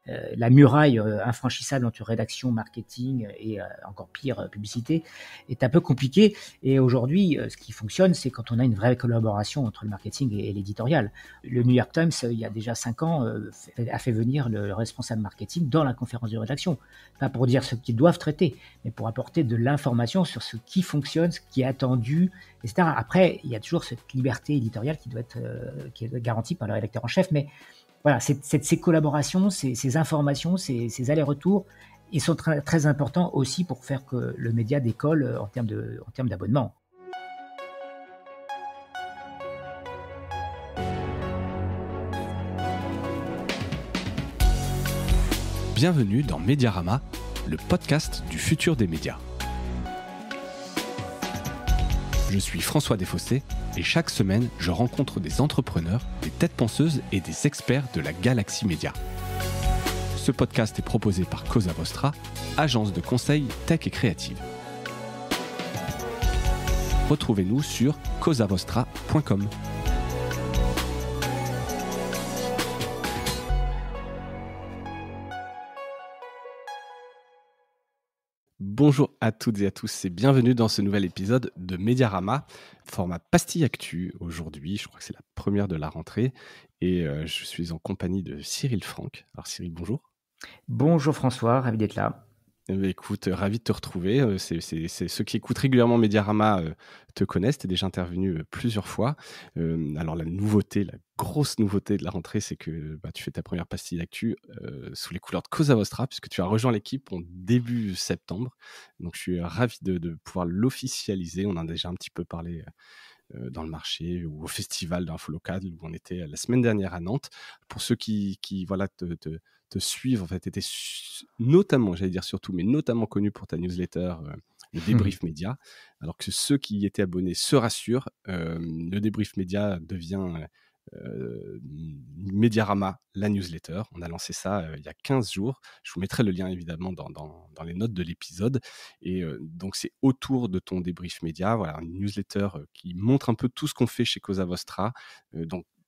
la muraille infranchissable entre rédaction, marketing et encore pire, publicité, est un peu compliquée. Et aujourd'hui, ce qui fonctionne, c'est quand on a une vraie collaboration entre le marketing et l'éditorial. Le New York Times, il y a déjà 5 ans, a fait venir le responsable marketing dans la conférence de rédaction. Pas pour dire ce qu'ils doivent traiter, mais pour apporter de l'information sur ce qui fonctionne, ce qui est attendu, etc. Après, il y a toujours cette liberté éditoriale qui doit être garantie par le rédacteur en chef, mais voilà, ces collaborations, ces informations, ces allers-retours, ils sont très, très importants aussi pour faire que le média décolle en termes d'abonnement. Bienvenue dans Mediarama, le podcast du futur des médias. Je suis François Desfossés et chaque semaine, je rencontre des entrepreneurs, des têtes penseuses et des experts de la galaxie média. Ce podcast est proposé par Cosa Vostra, agence de conseil tech et créative. Retrouvez-nous sur cosavostra.com. Bonjour à toutes et à tous et bienvenue dans ce nouvel épisode de Mediarama, format Pastille Actu. Aujourd'hui, je crois que c'est la première de la rentrée et je suis en compagnie de Cyril Franck. Alors Cyril, bonjour. Bonjour François, ravi d'être là. Écoute, ravi de te retrouver. C'est ceux qui écoutent régulièrement Mediarama te connaissent. Tu es déjà intervenu plusieurs fois. Alors la grosse nouveauté de la rentrée, c'est que tu fais ta première pastille d'actu sous les couleurs de Cosa Vostra, puisque tu as rejoint l'équipe en début septembre. Donc je suis ravi de pouvoir l'officialiser. On en a déjà un petit peu parlé dans le marché ou au festival d'Info Local où on était la semaine dernière à Nantes. Pour ceux qui voilà, te suivent, en fait, étaient notamment, j'allais dire surtout, mais notamment connu pour ta newsletter, le débrief média. Alors que ceux qui étaient abonnés se rassurent, le débrief média devient Mediarama, la newsletter. On a lancé ça il y a 15 jours. Je vous mettrai le lien évidemment dans les notes de l'épisode. Et donc, c'est autour de ton débrief média, voilà, une newsletter qui montre un peu tout ce qu'on fait chez Cosa Vostra,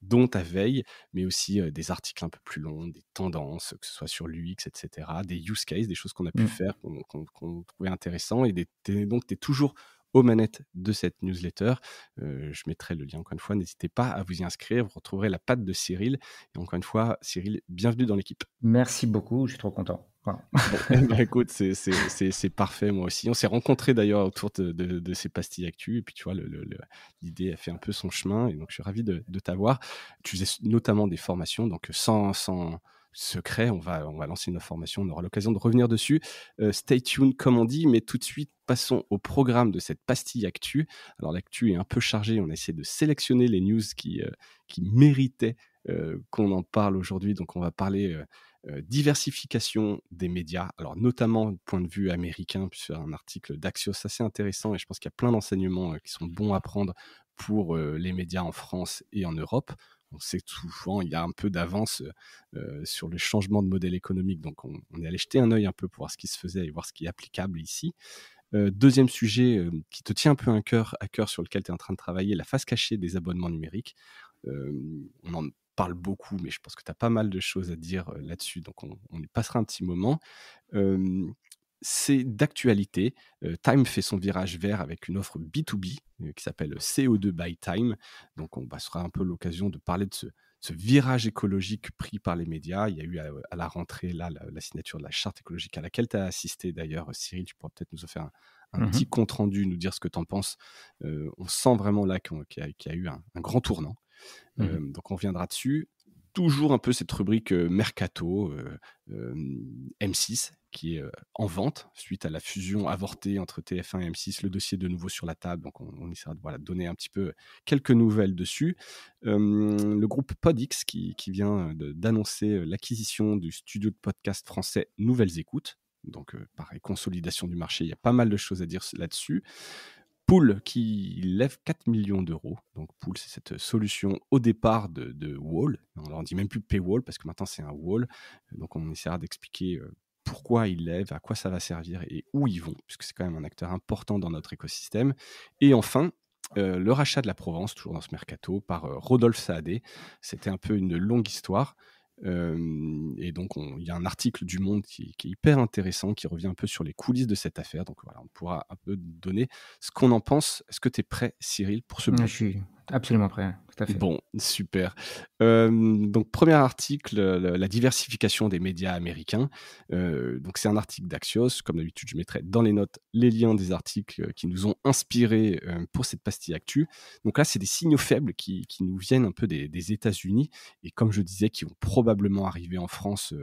dont ta veille, mais aussi des articles un peu plus longs, des tendances, que ce soit sur l'UX, etc., des use cases, des choses qu'on a pu faire, qu'on trouvait intéressants. Et donc, tu es toujours aux manettes de cette newsletter. Je mettrai le lien encore une fois. N'hésitez pas à vous y inscrire. Vous retrouverez la patte de Cyril. Et encore une fois, Cyril, bienvenue dans l'équipe. Merci beaucoup, je suis trop content. Bon, écoute, c'est parfait, moi aussi. On s'est rencontrés d'ailleurs autour de ces pastilles actu. Et puis, tu vois, l'idée a fait un peu son chemin. Et donc, je suis ravi de t'avoir. Tu faisais notamment des formations. Donc, sans secret, on va lancer une formation. On aura l'occasion de revenir dessus. Stay tuned, comme on dit. Mais tout de suite, passons au programme de cette pastille actu. Alors, l'actu est un peu chargée. On a essayé de sélectionner les news qui méritaient qu'on en parle aujourd'hui. Donc, on va parler diversification des médias, alors notamment du point de vue américain, puisque un article d'Axios assez intéressant et je pense qu'il y a plein d'enseignements qui sont bons à prendre pour les médias en France et en Europe. On sait que souvent il y a un peu d'avance sur le changement de modèle économique, donc on est allé jeter un œil un peu pour voir ce qui se faisait et voir ce qui est applicable ici. Deuxième sujet qui te tient un peu à cœur sur lequel tu es en train de travailler, la face cachée des abonnements numériques. On en parle beaucoup, mais je pense que tu as pas mal de choses à dire là-dessus, donc on y passera un petit moment. C'est d'actualité. Time fait son virage vert avec une offre B2B qui s'appelle CO2 by Time. Donc, ce sera un peu l'occasion de parler de ce virage écologique pris par les médias. Il y a eu à la rentrée là, la signature de la charte écologique à laquelle tu as assisté d'ailleurs. Cyril, tu pourras peut-être nous faire un petit compte-rendu, nous dire ce que tu en penses. On sent vraiment là qu'il y a eu un grand tournant. Donc on reviendra dessus. Toujours un peu cette rubrique Mercato, M6, qui est en vente suite à la fusion avortée entre TF1 et M6. Le dossier de nouveau sur la table, donc on essaiera de donner un petit peu quelques nouvelles dessus. Le groupe Podix qui vient d'annoncer l'acquisition du studio de podcast français Nouvelles Écoutes. Donc pareil, consolidation du marché, il y a pas mal de choses à dire là-dessus. Pool qui lève 4 millions d'euros. Donc Pool, c'est cette solution au départ de Wall. On leur dit même plus Paywall parce que maintenant c'est un Wall. Donc on essaiera d'expliquer pourquoi ils lèvent, à quoi ça va servir et où ils vont, puisque c'est quand même un acteur important dans notre écosystème. Et enfin, le rachat de la Provence, toujours dans ce mercato, par Rodolphe Saadé. C'était un peu une longue histoire. Et donc, il y a un article du Monde qui est hyper intéressant, qui revient un peu sur les coulisses de cette affaire. Donc voilà, on pourra un peu donner ce qu'on en pense. Est-ce que tu es prêt, Cyril, pour ce Je bloc? suis absolument prêt, tout à fait. Bon, super. Donc premier article, la diversification des médias américains. Donc c'est un article d'Axios. Comme d'habitude, je mettrai dans les notes les liens des articles qui nous ont inspirés pour cette pastille actu. Donc là, c'est des signaux faibles qui nous viennent un peu des États-Unis et comme je disais, qui vont probablement arriver en France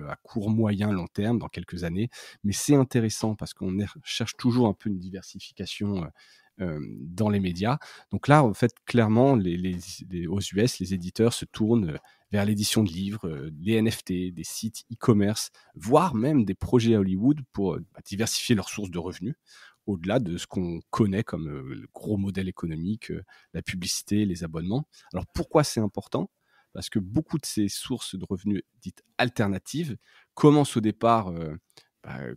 à court, moyen, long terme, dans quelques années. Mais c'est intéressant parce qu'on cherche toujours un peu une diversification dans les médias. Donc là, en fait, clairement, aux US, les éditeurs se tournent vers l'édition de livres, les NFT, des sites e-commerce, voire même des projets à Hollywood pour diversifier leurs sources de revenus, au-delà de ce qu'on connaît comme le gros modèle économique, la publicité, les abonnements. Alors pourquoi c'est important ? Parce que beaucoup de ces sources de revenus dites alternatives commencent au départ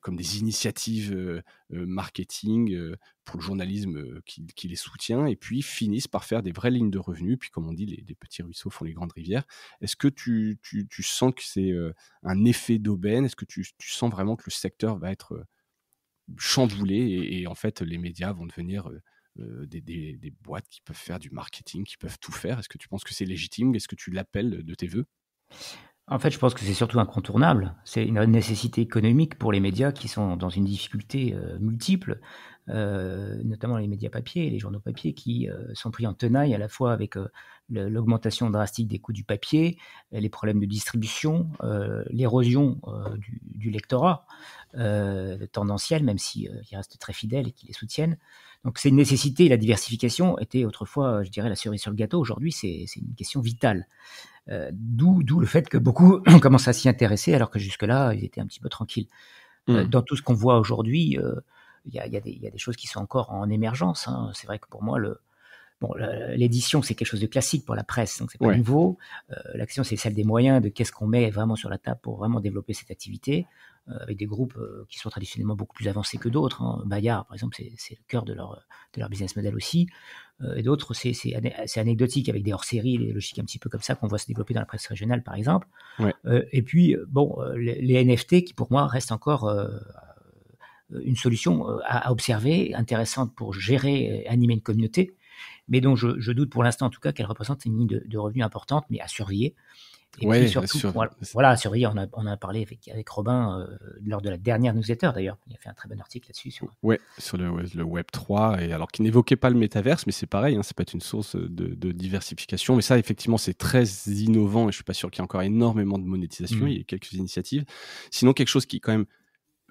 comme des initiatives marketing pour le journalisme qui les soutient, et puis finissent par faire des vraies lignes de revenus. Puis comme on dit, les petits ruisseaux font les grandes rivières. Est-ce que tu sens que c'est un effet d'aubaine ? Est-ce que tu sens vraiment que le secteur va être chamboulé et en fait les médias vont devenir des boîtes qui peuvent faire du marketing, qui peuvent tout faire ? Est-ce que tu penses que c'est légitime ? Est-ce que tu l'appelles de tes voeux ? En fait, je pense que c'est surtout incontournable. C'est une nécessité économique pour les médias qui sont dans une difficulté multiple, notamment les médias papier, les journaux papier qui sont pris en tenaille à la fois avec l'augmentation drastique des coûts du papier, les problèmes de distribution, l'érosion du lectorat tendanciel, même si ils restent très fidèles et qui les soutiennent. Donc c'est une nécessité. La diversification était autrefois, je dirais, la cerise sur le gâteau. Aujourd'hui, c'est une question vitale. D'où le fait que beaucoup commencent à s'y intéresser, alors que jusque-là, ils étaient un petit peu tranquilles. Dans tout ce qu'on voit aujourd'hui, il y a des choses qui sont encore en émergence. Hein. C'est vrai que pour moi, l'édition, c'est quelque chose de classique pour la presse, donc c'est pas nouveau. La question, c'est celle des moyens, de qu'est-ce qu'on met vraiment sur la table pour vraiment développer cette activité, avec des groupes qui sont traditionnellement beaucoup plus avancés que d'autres. Hein. Bayard, par exemple, c'est le cœur de leur business model aussi. Et d'autres, c'est anecdotique, avec des hors-séries, des logiques un petit peu comme ça qu'on voit se développer dans la presse régionale, par exemple. Et puis, les NFT, qui pour moi restent encore une solution à observer, intéressante pour gérer, animer une communauté, mais dont je doute pour l'instant en tout cas qu'elle représente une ligne de revenus importante, mais à surveiller. Et puis surtout, à surveiller, on a parlé avec Robin lors de la dernière newsletter d'ailleurs, il a fait un très bon article là-dessus. Sur le Web3, et alors qui n'évoquait pas le métaverse, mais c'est pareil, hein, c'est pas une source de diversification, mais ça effectivement c'est très innovant, et je suis pas sûr qu'il y ait encore énormément de monétisation, il y a quelques initiatives. Sinon quelque chose qui quand même,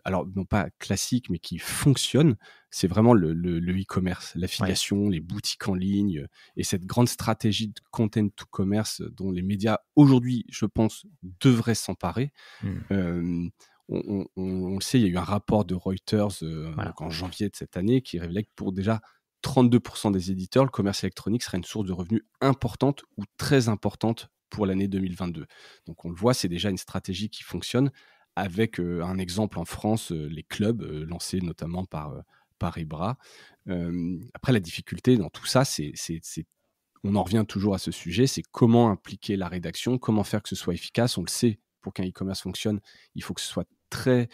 alors non pas classique, mais qui fonctionne, c'est vraiment le e-commerce, l'affiliation, les boutiques en ligne, et cette grande stratégie de content to commerce dont les médias aujourd'hui, je pense, devraient s'emparer. On le sait, il y a eu un rapport de Reuters en janvier de cette année qui révélait que pour déjà 32% des éditeurs, le commerce électronique serait une source de revenus importante ou très importante pour l'année 2022. Donc on le voit, c'est déjà une stratégie qui fonctionne, avec un exemple en France, les clubs lancés notamment par Ibra. Après, la difficulté dans tout ça, on en revient toujours à ce sujet, c'est comment impliquer la rédaction, comment faire que ce soit efficace. On le sait, pour qu'un e-commerce fonctionne, il faut que ce soit très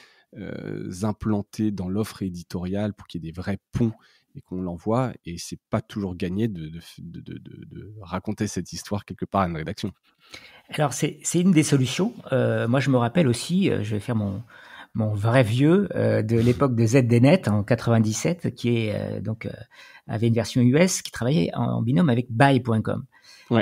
implanté dans l'offre éditoriale pour qu'il y ait des vrais ponts et qu'on l'envoie. Et c'est pas toujours gagné de raconter cette histoire quelque part à une rédaction. Alors, c'est une des solutions. Moi, je me rappelle aussi, je vais faire mon vrai vieux de l'époque de ZDNet en 97, qui avait une version US qui travaillait en binôme avec Buy.com.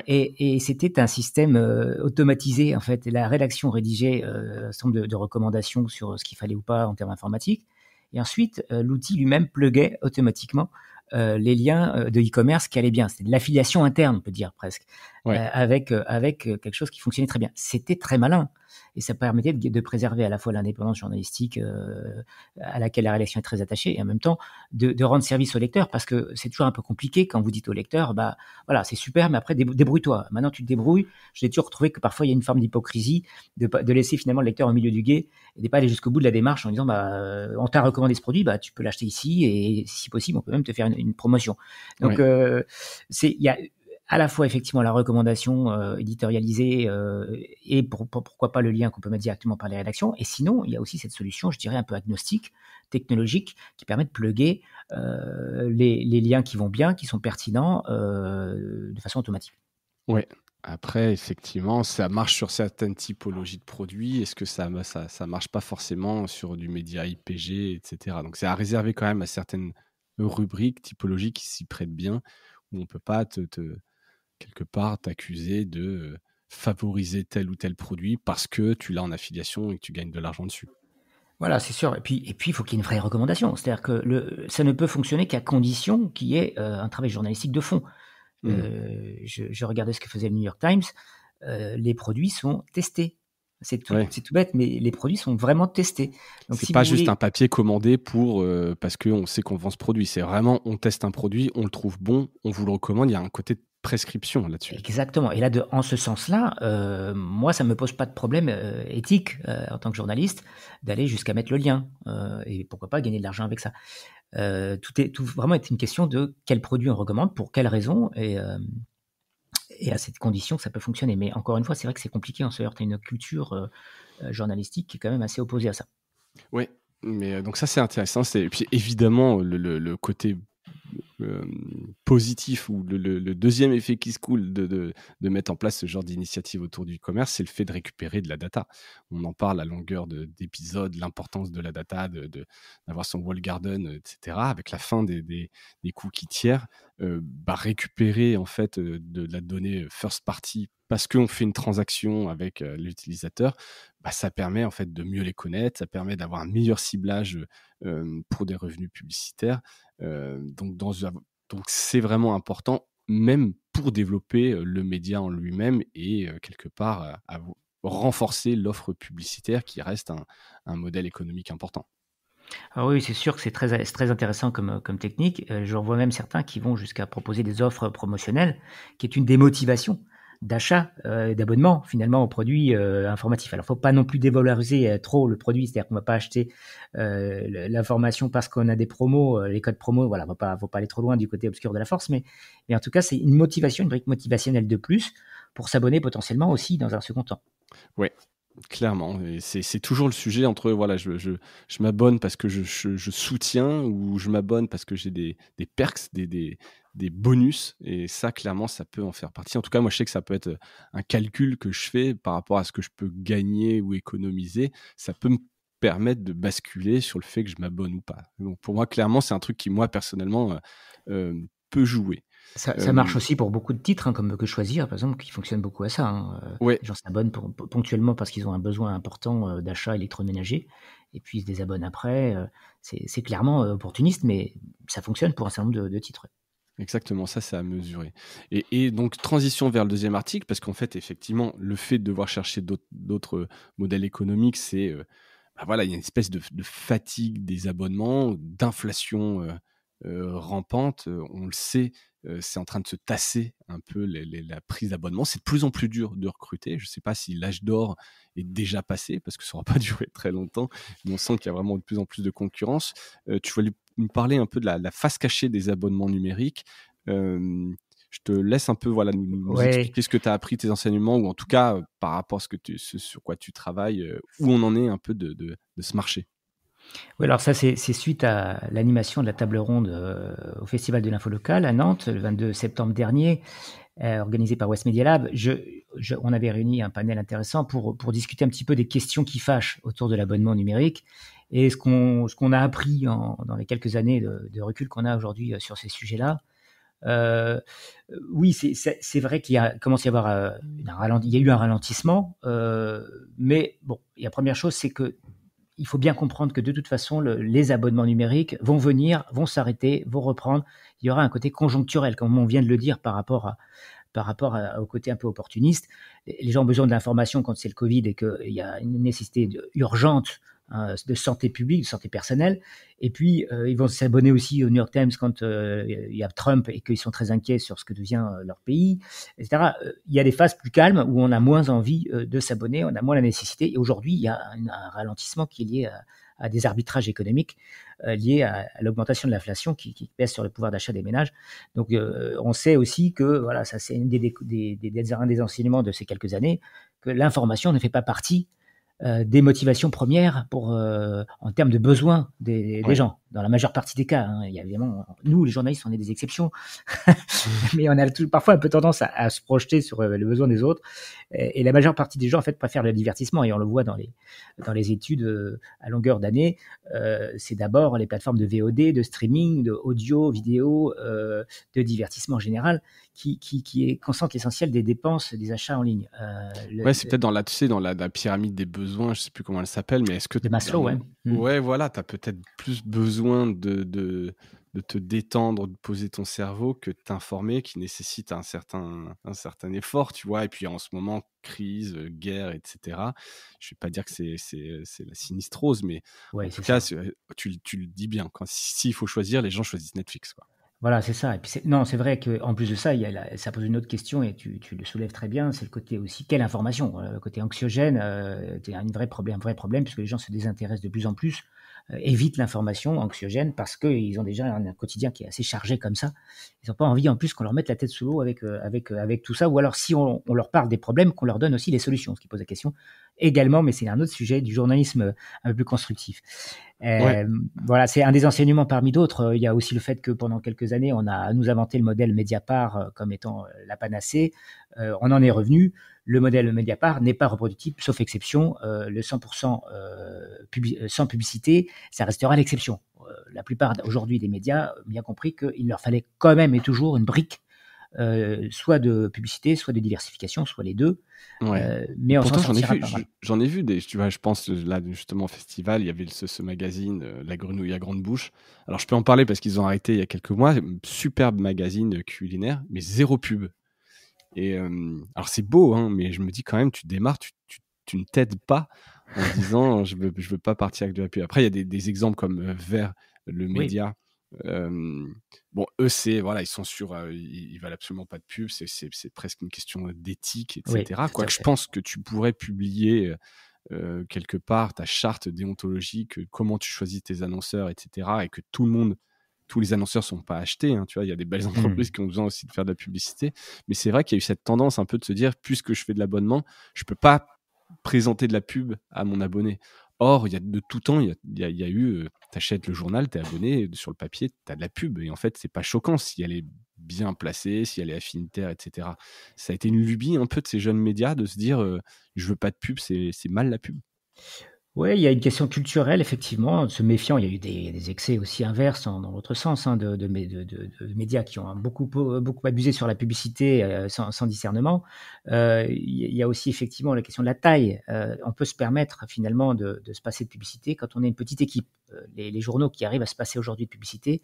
Et c'était un système automatisé, en fait. La rédaction rédigeait un certain nombre de recommandations sur ce qu'il fallait ou pas en termes informatiques. Et ensuite, l'outil lui-même pluguait automatiquement les liens de e-commerce qui allaient bien. C'était de l'affiliation interne, on peut dire presque, avec quelque chose qui fonctionnait très bien. C'était très malin, et ça permettait de préserver à la fois l'indépendance journalistique à laquelle la rédaction est très attachée, et en même temps de rendre service au lecteur, parce que c'est toujours un peu compliqué quand vous dites au lecteur, voilà, c'est super, mais après débrouille-toi. Maintenant tu te débrouilles. J'ai toujours trouvé que parfois il y a une forme d'hypocrisie de laisser finalement le lecteur au milieu du gué et de pas aller jusqu'au bout de la démarche en disant on t'a recommandé ce produit, tu peux l'acheter ici, et si possible on peut même te faire une promotion. Donc il y a à la fois effectivement la recommandation éditorialisée et pourquoi pas le lien qu'on peut mettre directement par les rédactions. Et sinon, il y a aussi cette solution, je dirais, un peu agnostique, technologique, qui permet de plugger les liens qui vont bien, qui sont pertinents de façon automatique. Ouais. Après, effectivement, ça marche sur certaines typologies de produits. Est-ce que ça marche pas forcément sur du média IPG, etc. Donc, c'est à réserver quand même à certaines rubriques, typologies qui s'y prêtent bien, où on peut pas quelque part t'accuser de favoriser tel ou tel produit parce que tu l'as en affiliation et que tu gagnes de l'argent dessus. Voilà, c'est sûr. Et puis, il faut qu'il y ait une vraie recommandation. C'est-à-dire que ça ne peut fonctionner qu'à condition qu'il y ait un travail journalistique de fond. Je regardais ce que faisait le New York Times. Les produits sont testés. C'est tout bête, mais les produits sont vraiment testés. Donc, c'est pas juste un papier commandé parce qu'on sait qu'on vend ce produit. C'est vraiment, on teste un produit, on le trouve bon, on vous le recommande. Il y a un côté de prescription là-dessus. Exactement. Et là, en ce sens-là, moi, ça me pose pas de problème éthique en tant que journaliste d'aller jusqu'à mettre le lien et pourquoi pas gagner de l'argent avec ça. Tout vraiment est une question de quel produit on recommande, pour quelles raisons et à cette condition que ça peut fonctionner. Mais encore une fois, c'est vrai que c'est compliqué. On se heurte à une culture journalistique qui est quand même assez opposée à ça. Oui, mais donc ça c'est intéressant. Et puis évidemment le côté positif ou le deuxième effet qui se coule de mettre en place ce genre d'initiative autour du e-commerce, c'est le fait de récupérer de la data. On en parle à longueur d'épisodes, l'importance de la data, d'avoir son wall garden, etc. Avec la fin des cookies tiers, récupérer en fait de la donnée first party parce qu'on fait une transaction avec l'utilisateur, ça permet en fait de mieux les connaître, ça permet d'avoir un meilleur ciblage pour des revenus publicitaires. Donc c'est vraiment important, même pour développer le média en lui-même et quelque part renforcer l'offre publicitaire qui reste un modèle économique important. Ah oui, c'est sûr que c'est très intéressant comme technique. J'en vois même certains qui vont jusqu'à proposer des offres promotionnelles, qui est une des motivations d'achat, d'abonnement finalement aux produits informatifs. Alors, faut pas non plus dévaloriser trop le produit, c'est-à-dire qu'on va pas acheter l'information parce qu'on a des promos, les codes promos. Voilà, faut pas aller trop loin du côté obscur de la force, mais en tout cas, c'est une motivation, une brique motivationnelle de plus pour s'abonner potentiellement aussi dans un second temps. Ouais. Clairement, et c'est toujours le sujet entre voilà, je m'abonne parce que je soutiens ou je m'abonne parce que j'ai des perks, des bonus, et ça clairement ça peut en faire partie. En tout cas, moi je sais que ça peut être un calcul que je fais par rapport à ce que je peux gagner ou économiser. Ça peut me permettre de basculer sur le fait que je m'abonne ou pas. Donc pour moi, clairement, c'est un truc qui moi personnellement peut jouer. Ça marche aussi pour beaucoup de titres, comme Que Choisir, par exemple, qui fonctionne beaucoup à ça. Ouais. Les gens s'abonnent ponctuellement parce qu'ils ont un besoin important d'achat électroménager, et puis ils se désabonnent après. C'est clairement opportuniste, mais ça fonctionne pour un certain nombre de titres. Exactement, ça c'est à mesurer. Et donc, transition vers le deuxième article, parce qu'en fait, effectivement, le fait de devoir chercher d'autres modèles économiques, c'est voilà, il y a une espèce de fatigue des abonnements, d'inflation rampante. On le sait, c'est en train de se tasser un peu la prise d'abonnement. C'est de plus en plus dur de recruter. Je ne sais pas si l'âge d'or est déjà passé, parce que ça n'aura pas duré très longtemps, mais on sent qu'il y a vraiment de plus en plus de concurrence. Tu voulais nous parler un peu de la face cachée des abonnements numériques. Je te laisse un peu nous expliquer ce que tu as appris, tes enseignements, ou en tout cas par rapport à ce sur quoi tu travailles, où on en est un peu de ce marché. Oui, alors ça, c'est suite à l'animation de la table ronde au Festival de l'info locale à Nantes, le 22 septembre dernier, organisé par West Media Lab. On avait réuni un panel intéressant pour discuter un petit peu des questions qui fâchent autour de l'abonnement numérique et ce qu'on a appris dans les quelques années de recul qu'on a aujourd'hui sur ces sujets-là. Oui, c'est vrai qu'il commence à y avoir il y a eu un ralentissement, mais bon, la première chose, c'est que il faut bien comprendre que de toute façon, les abonnements numériques vont venir, vont s'arrêter, vont reprendre. Il y aura un côté conjoncturel, comme on vient de le dire, par rapport au côté un peu opportuniste. Les gens ont besoin de l'information quand c'est le Covid et qu'il y a une nécessité urgente de santé publique, de santé personnelle. Et puis, ils vont s'abonner aussi au New York Times quand il y a Trump et qu'ils sont très inquiets sur ce que devient leur pays, etc. Il y a des phases plus calmes où on a moins envie de s'abonner, on a moins la nécessité. Et aujourd'hui, il y a un ralentissement qui est lié à des arbitrages économiques liés à l'augmentation de l'inflation qui pèse sur le pouvoir d'achat des ménages. Donc, on sait aussi que, voilà, ça c'est un des enseignements de ces quelques années, que l'information ne fait pas partie des motivations premières en termes de besoins des gens, dans la majeure partie des cas. Hein. Il y a évidemment, nous, les journalistes, on est des exceptions, mais on a parfois un peu tendance à se projeter sur les besoins des autres. Et la majeure partie des gens, en fait, préfèrent le divertissement, et on le voit dans les études à longueur d'année. C'est d'abord les plateformes de VOD, de streaming, de audio, vidéo, de divertissement en général, qui concentrent l'essentiel des dépenses des achats en ligne. C'est peut-être dans la pyramide des besoins, je sais plus comment elle s'appelle, mais est-ce que de Maslow, ouais. Ouais, voilà, tu as peut-être plus besoin de te détendre, de poser ton cerveau que de t'informer, qui nécessite un certain effort, tu vois. Et puis en ce moment, crise, guerre, etc. Je vais pas dire que c'est la sinistrose, mais en tout cas, tu le dis bien. S'il faut choisir, les gens choisissent Netflix, quoi. Voilà, c'est ça. Et puis c'est vrai qu'en plus de ça, ça pose une autre question, et tu le soulèves très bien, c'est le côté aussi, quelle information? Le côté anxiogène, c'est un vrai problème, puisque les gens se désintéressent de plus en plus, évitent l'information anxiogène parce qu'ils ont déjà un quotidien qui est assez chargé comme ça. Ils n'ont pas envie en plus qu'on leur mette la tête sous l'eau avec tout ça, ou alors si on leur parle des problèmes, qu'on leur donne aussi les solutions, ce qui pose la question également, mais c'est un autre sujet du journalisme un peu plus constructif. Voilà, c'est un des enseignements parmi d'autres. Il y a aussi le fait que pendant quelques années, on a nous inventé le modèle Mediapart comme étant la panacée. On en est revenu. Le modèle Mediapart n'est pas reproductible, sauf exception. Le 100% sans publicité, ça restera l'exception. La plupart aujourd'hui des médias ont bien compris qu'il leur fallait quand même et toujours une brique, soit de publicité, soit de diversification, soit les deux. Mais on s'en sortira pas mal. J'en ai vu des, tu vois, je pense là justement au festival, il y avait ce magazine La Grenouille à grande bouche. Alors je peux en parler parce qu'ils ont arrêté il y a quelques mois, superbe magazine culinaire, mais zéro pub. Et alors c'est beau, hein, mais je me dis quand même, tu démarres, tu ne t'aides pas en disant je veux pas partir avec de la pub. Après il y a des exemples comme Vert, le média. Bon, eux, ils sont sur, ils veulent absolument pas de pub, c'est presque une question d'éthique, etc. Quoique je pense que tu pourrais publier quelque part ta charte déontologique, comment tu choisis tes annonceurs, etc. Et que tous les annonceurs sont pas achetés, hein, tu vois, il y a des belles entreprises qui ont besoin aussi de faire de la publicité, mais c'est vrai qu'il y a eu cette tendance un peu de se dire, puisque je fais de l'abonnement, je peux pas présenter de la pub à mon abonné. Or, il y a de tout temps, il y a eu, t'achètes le journal, t'es abonné, sur le papier, t'as de la pub, et en fait, c'est pas choquant si elle est bien placée, si elle est affinitaire, etc. Ça a été une lubie un peu de ces jeunes médias de se dire, je veux pas de pub, c'est mal la pub. Oui, il y a une question culturelle, effectivement, de se méfiant. Il y a eu des excès aussi inverses dans l'autre sens, hein, de médias qui ont beaucoup abusé sur la publicité sans discernement. Il y a aussi effectivement la question de la taille. On peut se permettre finalement de se passer de publicité quand on est une petite équipe. Les journaux qui arrivent à se passer aujourd'hui de publicité,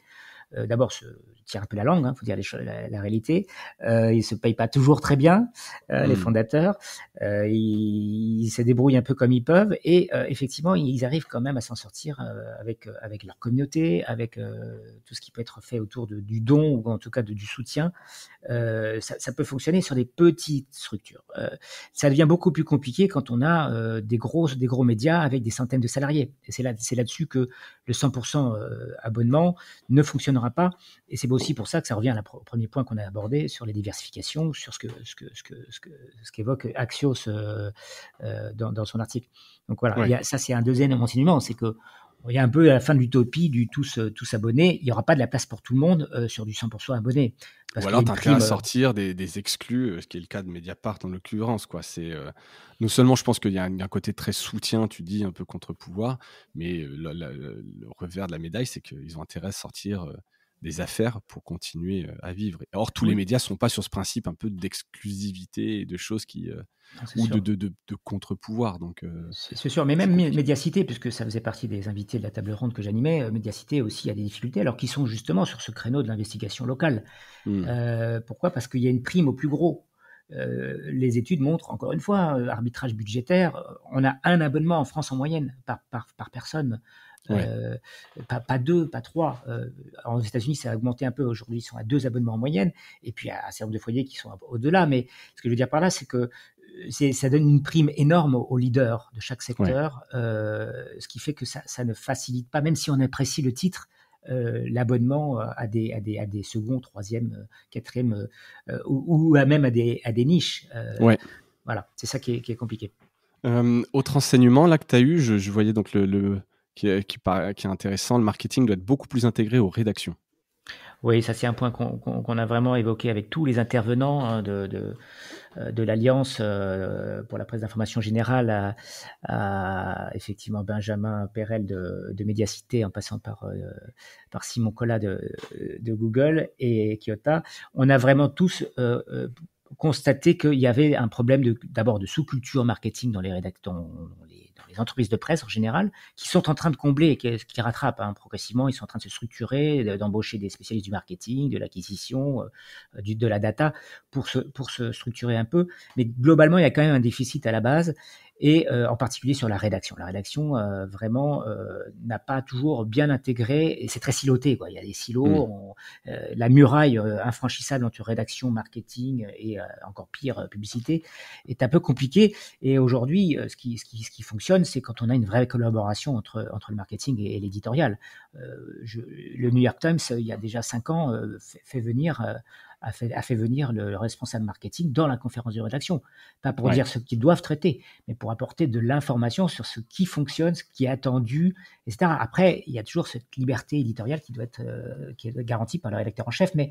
d'abord se tirent un peu la langue, hein, faut dire la réalité. Ils se payent pas toujours très bien, les fondateurs. Ils se débrouillent un peu comme ils peuvent, et effectivement, ils arrivent quand même à s'en sortir avec leur communauté, avec tout ce qui peut être fait autour du don, ou en tout cas du soutien. Ça peut fonctionner sur des petites structures. Ça devient beaucoup plus compliqué quand on a des gros médias avec des centaines de salariés. Et c'est là-dessus que le 100% abonnement ne fonctionnera pas. Et c'est aussi pour ça que ça revient au premier point qu'on a abordé sur les diversifications, sur ce qu'évoque Axios dans son article. Donc voilà, ça c'est un deuxième enseignement, c'est que il y a un peu à la fin de l'utopie du tous abonnés. Il n'y aura pas de la place pour tout le monde sur du 100% abonné. Ou alors, tu as intérêt à sortir des exclus, ce qui est le cas de Mediapart en l'occurrence, quoi. Non seulement, je pense qu'il y a un côté très soutien, tu dis, un peu contre-pouvoir, mais le revers de la médaille, c'est qu'ils ont intérêt à sortir des affaires pour continuer à vivre. Or, tous les médias ne sont pas sur ce principe un peu d'exclusivité et de choses ou de contre-pouvoir. Donc, c'est sûr, mais même Médiacité, puisque ça faisait partie des invités de la table ronde que j'animais, Médiacité aussi a des difficultés, alors qu'ils sont justement sur ce créneau de l'investigation locale. Pourquoi ? Parce qu'il y a une prime au plus gros. Les études montrent, encore une fois, arbitrage budgétaire, on a un abonnement en France en moyenne par personne. Pas 2, pas 3. Aux États-Unis, ça a augmenté un peu. Aujourd'hui, ils sont à 2 abonnements en moyenne. Et puis, il y a un certain nombre de foyers qui sont au-delà. Mais ce que je veux dire par là, c'est que ça donne une prime énorme aux leaders de chaque Ouais. secteur, ce qui fait que ça ne facilite pas, même si on apprécie le titre, l'abonnement à des second, troisième, quatrième, ou même à des niches. Ouais. Voilà, c'est ça qui est compliqué. Autre enseignement là que tu as eu, je voyais donc qui est intéressant, le marketing doit être beaucoup plus intégré aux rédactions. Oui, ça c'est un point qu'on a vraiment évoqué avec tous les intervenants, hein, de l'Alliance pour la presse d'information générale, à effectivement Benjamin Perel de Médiacité, en passant par Simon Collat de Google et Kyotta. On a vraiment tous constaté qu'il y avait un problème d'abord de sous-culture marketing dans les entreprises de presse en général, qui sont en train de combler et qui rattrapent, hein, progressivement. Ils sont en train de se structurer, d'embaucher des spécialistes du marketing, de l'acquisition, de la data, pour se structurer un peu. Mais globalement, il y a quand même un déficit à la base, et en particulier sur la rédaction. La rédaction, vraiment, n'a pas toujours bien intégré, et c'est très siloté, quoi. Il y a des silos, la muraille infranchissable entre rédaction, marketing et encore pire, publicité, est un peu compliquée. Et aujourd'hui, ce qui fonctionne, c'est quand on a une vraie collaboration entre le marketing et l'éditorial. Le New York Times, il y a déjà 5 ans, a fait venir le responsable marketing dans la conférence de rédaction. Pas pour dire ce qu'ils doivent traiter, mais pour apporter de l'information sur ce qui fonctionne, ce qui est attendu, etc. Après, il y a toujours cette liberté éditoriale qui doit être garantie par le rédacteur en chef. Mais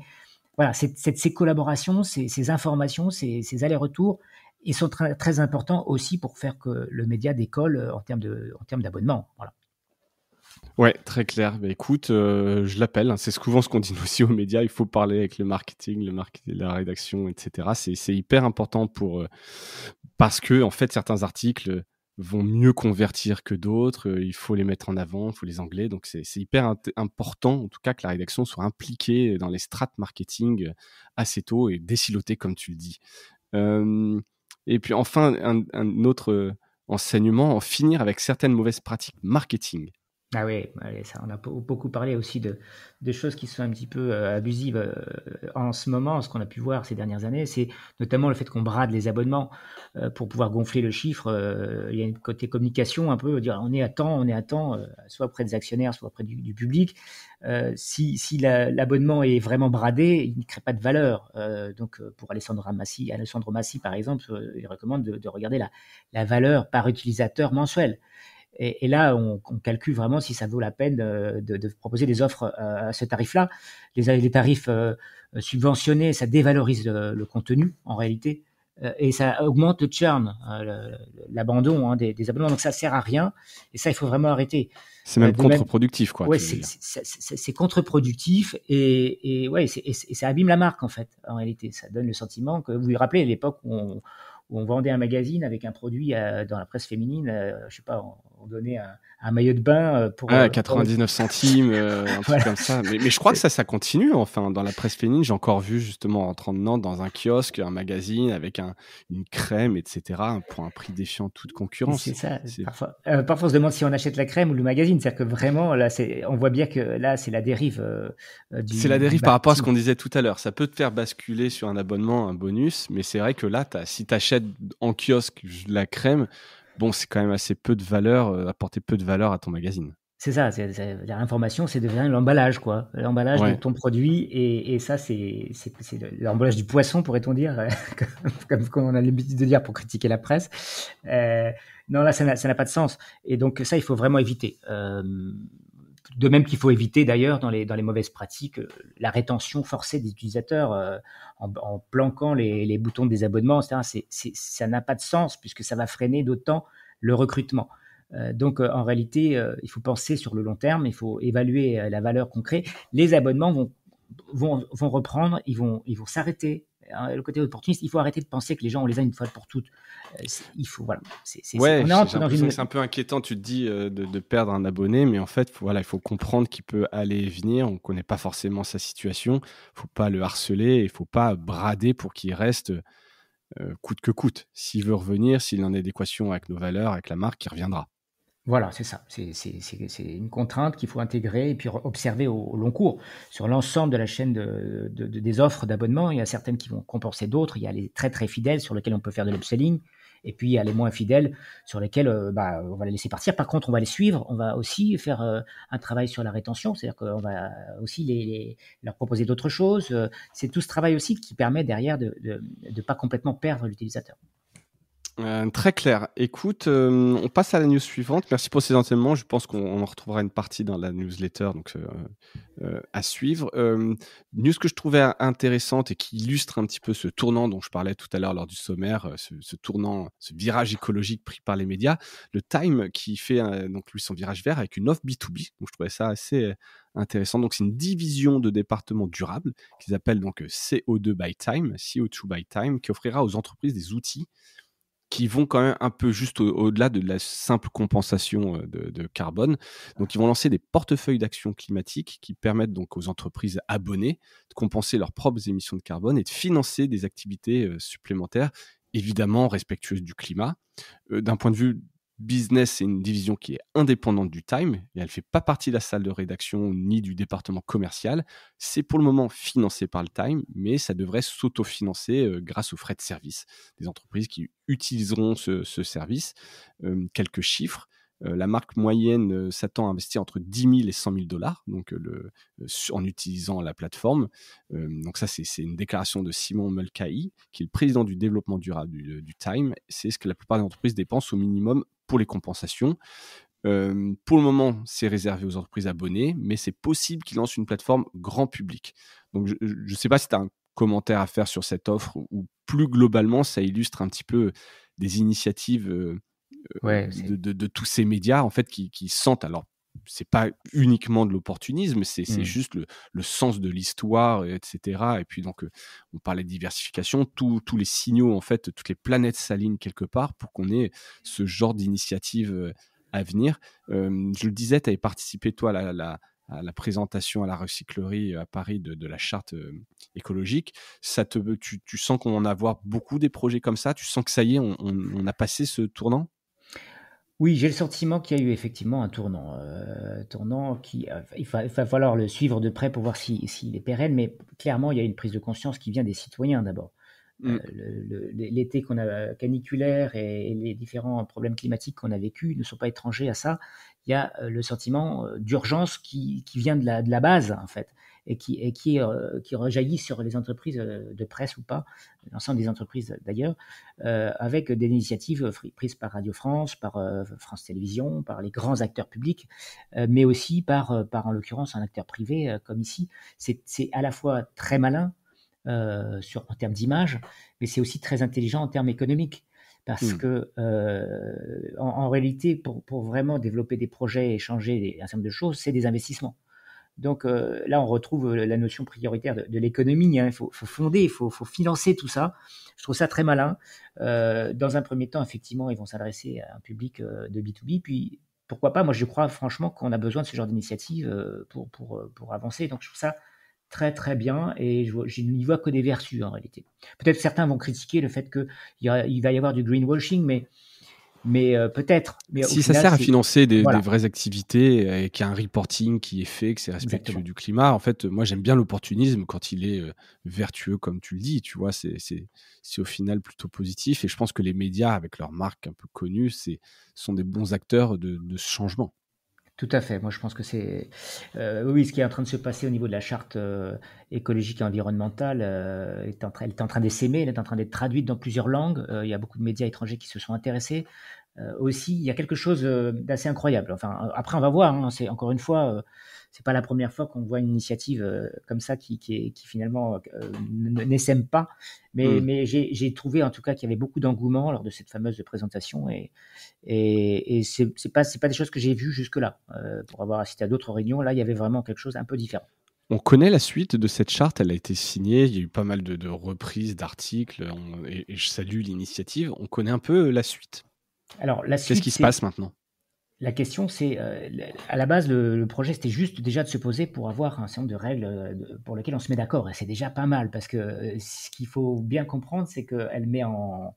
voilà, ces collaborations, ces informations, ces allers-retours, ils sont très, très importants aussi pour faire que le média décolle en termes d'abonnement. Voilà. Ouais, très clair. Bah, écoute, je l'appelle, hein, c'est souvent ce qu'on dit nous aussi aux médias, il faut parler avec le marketing, la rédaction, et cetera. C'est hyper important parce que en fait, certains articles vont mieux convertir que d'autres, il faut les mettre en avant, il faut les angler. Donc c'est hyper important, en tout cas, que la rédaction soit impliquée dans les strates marketing, assez tôt et désilotée, comme tu le dis. Hem Et puis enfin, un autre, enseignement, en finir avec certaines mauvaises pratiques marketing. Ah oui, ouais, ça, on a beaucoup parlé aussi de choses qui sont un petit peu abusives en ce moment. Ce qu'on a pu voir ces dernières années, c'est notamment le fait qu'on brade les abonnements pour pouvoir gonfler le chiffre. Il y a une côté communication, un peu dire on est à temps, soit auprès des actionnaires, soit auprès du public. Si l'abonnement est vraiment bradé, il ne crée pas de valeur. Donc pour Alessandro Massi par exemple, il recommande de regarder la valeur par utilisateur mensuel. Et là, on calcule vraiment si ça vaut la peine de proposer des offres à ce tarif-là. Les tarifs subventionnés, ça dévalorise le contenu en réalité, et ça augmente le churn, l'abandon, hein, des abonnements. Donc ça sert à rien, et ça, il faut vraiment arrêter. C'est même De même, contre-productif, quoi, ouais, tu veux dire? c'est contre-productif, et ouais, et ça abîme la marque en fait. En réalité, ça donne le sentiment que vous vous rappelez à l'époque où on vendait un magazine avec un produit dans la presse féminine, je sais pas, on donnait un maillot de bain pour, Ah, 99 centimes, un truc voilà. comme ça. Mais je crois que ça continue, enfin, dans la presse féminine. J'ai encore vu justement en rentrant de Nantes dans un kiosque, un magazine avec une crème, et cetera, pour un prix défiant toute Et c'est concurrence. ça. C'est Parfois, on se demande si on achète la crème ou le magazine. C'est-à-dire que vraiment, là, on voit bien que là, c'est la dérive c'est la du dérive par rapport à ce marketing. qu'on disait tout à l'heure. Ça peut te faire basculer sur un abonnement, un bonus, mais c'est vrai que là, si tu achètes en kiosque la crème, bon, c'est quand même assez peu de valeur, apporter peu de valeur à ton magazine. C'est ça. L'information, c'est devient l'emballage, quoi. L'emballage de Ouais. ton produit. Et ça, c'est l'emballage du poisson, pourrait-on dire, comme on a l'habitude de dire pour critiquer la presse. Non, là, ça n'a pas de sens. Et donc, ça, il faut vraiment éviter. De même qu'il faut éviter d'ailleurs dans les mauvaises pratiques la rétention forcée des utilisateurs en planquant les boutons des abonnements, etc. Ça n'a pas de sens puisque ça va freiner d'autant le recrutement. Donc en réalité, il faut penser sur le long terme, il faut évaluer la valeur qu'on crée. Les abonnements vont reprendre, ils vont s'arrêter. Le côté opportuniste, il faut arrêter de penser que les gens on les a une fois pour toutes. Il faut, voilà, Ouais, on j'ai entre dans l'impression une. que c'est un peu inquiétant. Tu te dis de perdre un abonné, mais en fait, voilà, il faut comprendre qu'il peut aller et venir. On ne connaît pas forcément sa situation. Il faut pas le harceler, il faut pas brader pour qu'il reste coûte que coûte. S'il veut revenir, s'il est en adéquation avec nos valeurs, avec la marque, il reviendra. Voilà, c'est ça. C'est une contrainte qu'il faut intégrer et puis observer au long cours. Sur l'ensemble de la chaîne des offres d'abonnement, il y a certaines qui vont compenser d'autres. Il y a les très très fidèles sur lesquels on peut faire de l'upselling. Et puis il y a les moins fidèles sur lesquels on va les laisser partir. Par contre, on va les suivre. On va aussi faire un travail sur la rétention, c'est-à-dire qu'on va aussi leur proposer d'autres choses. C'est tout ce travail aussi qui permet derrière de ne pas complètement perdre l'utilisateur. Très clair. Écoute, on passe à la news suivante. Merci pour ces enseignements. Je pense qu'on en retrouvera une partie dans la newsletter, donc à suivre. News que je trouvais intéressante et qui illustre un petit peu ce tournant dont je parlais tout à l'heure lors du sommaire, ce tournant, ce virage écologique pris par les médias. Le Time qui fait donc lui son virage vert avec une offre B2B. Donc je trouvais ça assez intéressant. Donc c'est une division de département durable qu'ils appellent donc CO2 by Time, CO2 by Time, qui offrira aux entreprises des outils qui vont quand même un peu juste au-delà de la simple compensation de carbone. Donc, ils vont lancer des portefeuilles d'actions climatiques qui permettent donc aux entreprises abonnées de compenser leurs propres émissions de carbone et de financer des activités supplémentaires, évidemment respectueuses du climat. D'un point de vue business, c'est une division qui est indépendante du Time et elle ne fait pas partie de la salle de rédaction ni du département commercial. C'est pour le moment financé par le Time, mais ça devrait s'autofinancer grâce aux frais de service des entreprises qui utiliseront ce service. Quelques chiffres. La marque moyenne s'attend à investir entre 10 000 et 100 000 dollars donc, en utilisant la plateforme. Donc ça, c'est une déclaration de Simon Mulcahy, qui est le président du développement durable du Time. C'est ce que la plupart des entreprises dépensent au minimum pour les compensations. Pour le moment, c'est réservé aux entreprises abonnées, mais c'est possible qu'ils lancent une plateforme grand public. Donc je ne sais pas si tu as un commentaire à faire sur cette offre ou plus globalement, ça illustre un petit peu des initiatives de tous ces médias en fait qui sentent, alors c'est pas uniquement de l'opportunisme, c'est juste le sens de l'histoire, etc. Et puis donc on parlait de diversification, tous les signaux en fait, toutes les planètes s'alignent quelque part pour qu'on ait ce genre d'initiative à venir. Je le disais, tu avais participé toi à la présentation à la recyclerie à Paris de la charte écologique. Tu sens qu'on en a voir beaucoup des projets comme ça? Tu sens que ça y est, on a passé ce tournant? Oui, j'ai le sentiment qu'il y a eu effectivement un tournant qui, il va falloir le suivre de près pour voir s'il est pérenne, mais clairement, il y a une prise de conscience qui vient des citoyens d'abord. L'été caniculaire et les différents problèmes climatiques qu'on a vécus ne sont pas étrangers à ça. Il y a le sentiment d'urgence qui vient de la base, en fait, et qui rejaillit sur les entreprises de presse ou pas, l'ensemble des entreprises d'ailleurs, avec des initiatives prises par Radio France, par France Télévisions, par les grands acteurs publics, mais aussi par en l'occurrence un acteur privé comme ici. C'est à la fois très malin en termes d'image, mais c'est aussi très intelligent en termes économiques. Parce que en réalité, pour vraiment développer des projets et changer un certain nombre de choses, c'est des investissements. Donc là, on retrouve la notion prioritaire de l'économie. Il faut fonder, il faut financer tout ça. Je trouve ça très malin. Dans un premier temps, effectivement, ils vont s'adresser à un public de B2B. Puis, pourquoi pas, moi je crois franchement qu'on a besoin de ce genre d'initiative pour avancer. Donc je trouve ça très très bien et je n'y vois que des vertus en réalité. Peut-être certains vont critiquer le fait qu'il va y avoir du greenwashing, mais peut-être. Mais si ça sert à financer des vraies activités et qu'il y a un reporting qui est fait, que c'est respectueux du climat, en fait, moi j'aime bien l'opportunisme quand il est vertueux, comme tu le dis, tu vois, c'est au final plutôt positif. Et je pense que les médias, avec leurs marques un peu connues, sont des bons acteurs de ce changement. Tout à fait. Moi, je pense que c'est oui, ce qui est en train de se passer au niveau de la charte écologique et environnementale elle est en train d'essaimer, elle est en train d'être traduite dans plusieurs langues. Il y a beaucoup de médias étrangers qui se sont intéressés. Aussi, il y a quelque chose d'assez incroyable. Enfin, après, on va voir. Hein, c'est encore une fois, c'est pas la première fois qu'on voit une initiative comme ça qui finalement n'essaime pas. Mais j'ai trouvé en tout cas qu'il y avait beaucoup d'engouement lors de cette fameuse présentation et c'est pas des choses que j'ai vues jusque-là. Pour avoir assisté à d'autres réunions, là, il y avait vraiment quelque chose un peu différent. On connaît la suite de cette charte, elle a été signée, il y a eu pas mal de reprises d'articles et je salue l'initiative. On connaît un peu la suite. Alors, la suite, qu'est-ce qui se passe maintenant? La question, c'est, à la base, le projet, c'était juste déjà de se poser pour avoir un certain nombre de règles pour lesquelles on se met d'accord. Et c'est déjà pas mal, parce que ce qu'il faut bien comprendre, c'est qu'elle met en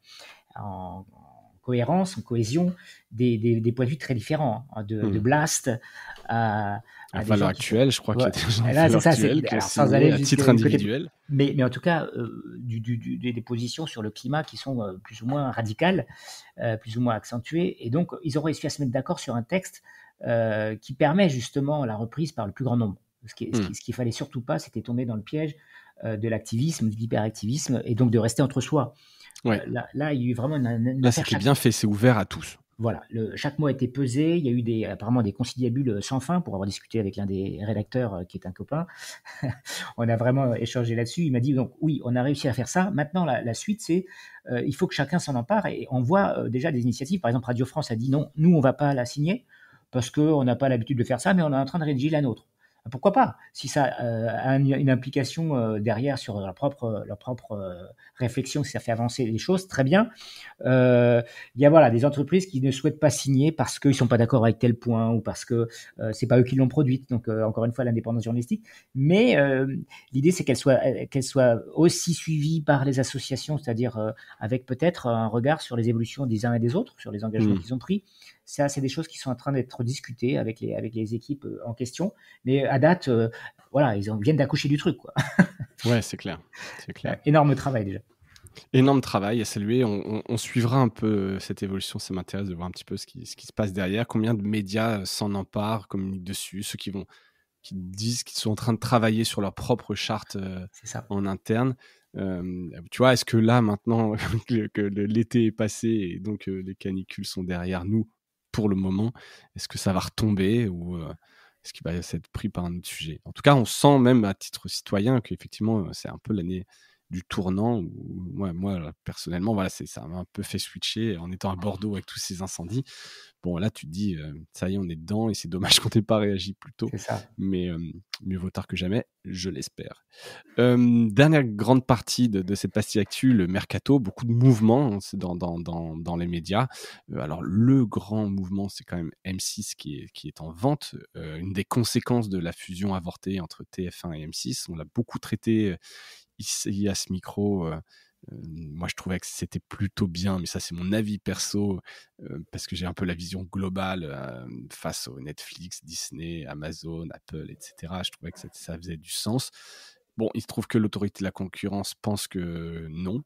cohérence, en cohésion, des points de vue très différents, hein, de Blast à À à des valeur gens qui sont. actuelle, je crois qu'il Ouais, y a des gens à là, c'est valeur ça. actuelle qui ont Alors, sans aller signé à jusqu'à titre du côté. individuel. Mais en tout cas, des positions sur le climat qui sont plus ou moins radicales, plus ou moins accentuées. Et donc, ils ont réussi à se mettre d'accord sur un texte qui permet justement la reprise par le plus grand nombre. Ce qu'il fallait surtout pas, c'était tomber dans le piège de l'activisme, de l'hyperactivisme, et donc de rester entre soi. Ouais. Là, il y a eu vraiment une Là, affaire. c'était bien fait, c'est ouvert à tous. Voilà, chaque mot a été pesé. Il y a eu apparemment des conciliabules sans fin pour avoir discuté avec l'un des rédacteurs qui est un copain. On a vraiment échangé là-dessus. Il m'a dit donc oui, on a réussi à faire ça. Maintenant, la suite, c'est il faut que chacun s'en empare et on voit déjà des initiatives. Par exemple, Radio France a dit non, nous on va pas la signer parce qu'on n'a pas l'habitude de faire ça, mais on est en train de rédiger la nôtre. Pourquoi pas? Si ça a une implication derrière sur leur propre réflexion, si ça fait avancer les choses, très bien. Il y a voilà, des entreprises qui ne souhaitent pas signer parce qu'ils ne sont pas d'accord avec tel point ou parce que c'est pas eux qui l'ont produite. Donc, encore une fois, l'indépendance journalistique. Mais l'idée, c'est qu'elle soit aussi suivie par les associations, c'est-à-dire avec peut-être un regard sur les évolutions des uns et des autres, sur les engagements qu'ils ont pris. Ça, c'est des choses qui sont en train d'être discutées avec les équipes en question. Mais à date, voilà, viennent d'accoucher du truc, quoi. Ouais, c'est clair. Énorme travail déjà. Énorme travail à saluer. On suivra un peu cette évolution. Ça m'intéresse de voir un petit peu ce qui se passe derrière. Combien de médias s'en emparent, communiquent dessus, ceux qui disent qu'ils sont en train de travailler sur leur propre charte en interne. Tu vois, est-ce que là, maintenant que l'été est passé et donc les canicules sont derrière nous pour le moment, est-ce que ça va retomber ou est-ce qu'il va être pris par un autre sujet? En tout cas, on sent même à titre citoyen qu'effectivement, c'est un peu l'année du tournant où moi personnellement, voilà, ça m'a un peu fait switcher en étant à Bordeaux avec tous ces incendies. Bon, là, tu te dis, ça y est, on est dedans et c'est dommage qu'on n'ait pas réagi plus tôt. C'est ça. Mais mieux vaut tard que jamais, je l'espère. Dernière grande partie de cette pastille actu, le mercato, beaucoup de mouvements dans les médias. Alors, le grand mouvement, c'est quand même M6 qui est en vente. Une des conséquences de la fusion avortée entre TF1 et M6, on l'a beaucoup traité ici à ce micro. Moi, je trouvais que c'était plutôt bien, mais ça, c'est mon avis perso, parce que j'ai un peu la vision globale face au Netflix, Disney, Amazon, Apple, etc. Je trouvais que ça faisait du sens. Bon, il se trouve que l'autorité de la concurrence pense que non,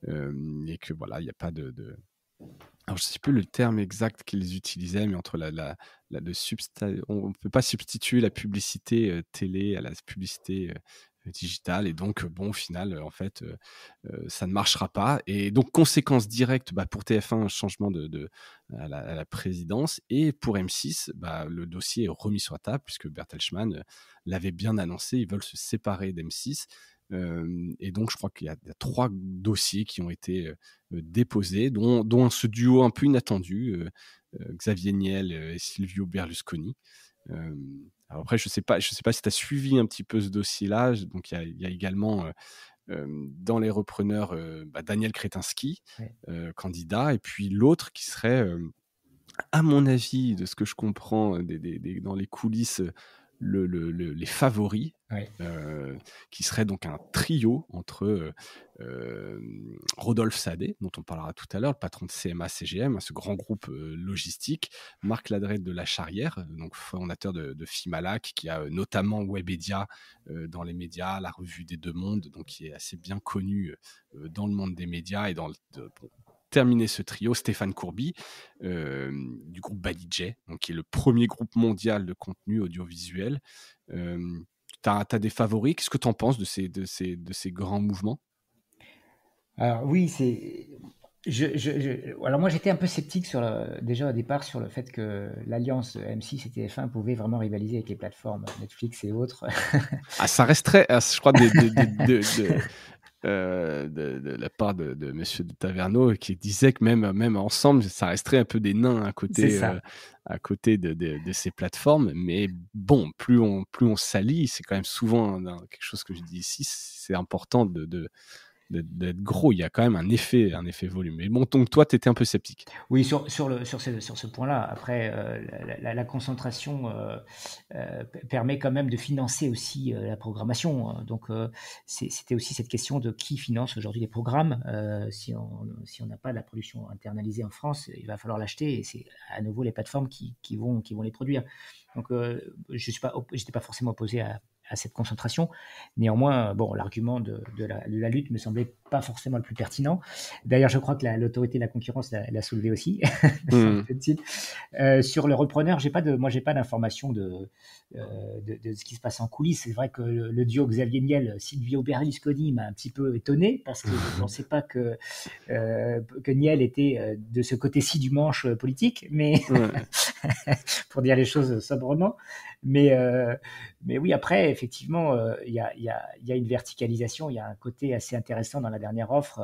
et que voilà, il n'y a pas de... Alors, je ne sais plus le terme exact qu'ils utilisaient, mais entre on ne peut pas substituer la publicité télé à la publicité digitale. Et donc, bon, au final, en fait, ça ne marchera pas. Et donc, conséquence directe pour TF1, changement à la présidence. Et pour M6, le dossier est remis sur la table, puisque Bertelsmann l'avait bien annoncé. Ils veulent se séparer d'M6. Et donc, je crois qu'il y a 3 dossiers qui ont été déposés, dont ce duo un peu inattendu, Xavier Niel et Silvio Berlusconi. Alors après, je sais pas si tu as suivi un petit peu ce dossier-là. Donc, il y a également dans les repreneurs Daniel Kretinsky, candidat, et puis l'autre qui serait, à mon avis, de ce que je comprends dans les coulisses, les favoris, qui serait donc un trio entre Rodolphe Saadé, dont on parlera tout à l'heure, le patron de CMA-CGM, ce grand groupe logistique, Marc Ladrette de La Charrière, donc fondateur de Fimalac, qui a notamment Webedia dans les médias, la revue des Deux Mondes, donc qui est assez bien connu dans le monde des médias et pour terminer ce trio, Stéphane Courby, du groupe Badidjet, donc qui est le premier groupe mondial de contenu audiovisuel. T'as des favoris? Qu'est-ce que tu en penses de ces grands mouvements? Alors oui, alors moi j'étais un peu sceptique déjà au départ sur le fait que l'alliance M6 et TF1 pouvait vraiment rivaliser avec les plateformes Netflix et autres. Ça resterait, je crois, de la part de Monsieur de Taverneau, qui disait que même ensemble, ça resterait un peu des nains à côté de ces plateformes. Mais bon, plus on s'allie, c'est quand même souvent quelque chose que je dis ici, c'est important de d'être gros. Il y a quand même un effet volume. Mais bon, donc toi, tu étais un peu sceptique. Oui, sur ce point-là. Après, la concentration permet quand même de financer aussi la programmation. Donc, c'était aussi cette question de qui finance aujourd'hui les programmes. Si on n'a pas de la production internalisée en France, il va falloir l'acheter et c'est à nouveau les plateformes qui vont les produire. Donc, j'étais pas forcément opposé à cette concentration. Néanmoins, bon, l'argument de la lutte me semblait pas forcément le plus pertinent. D'ailleurs, je crois que l'autorité de la concurrence l'a soulevé aussi, sur le repreneur, moi, j'ai pas d'informations de ce qui se passe en coulisses. C'est vrai que le duo Xavier Niel, Silvio Berlusconi m'a un petit peu étonné parce que je ne pensais pas que Niel était de ce côté-ci du manche politique, mais pour dire les choses sobrement. Mais oui, après, effectivement, il y a une verticalisation, il y a un côté assez intéressant dans la dernière offre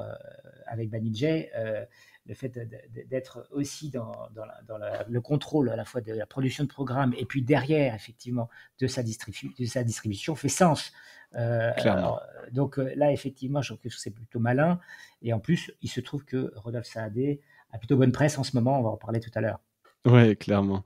avec Banijay, le fait d'être aussi dans le contrôle à la fois de la production de programmes et puis derrière, effectivement, de sa distribution fait sens. Donc là, effectivement, je trouve que c'est plutôt malin. Et en plus, il se trouve que Rodolphe Saadé a plutôt bonne presse en ce moment, on va en parler tout à l'heure. Ouais, clairement.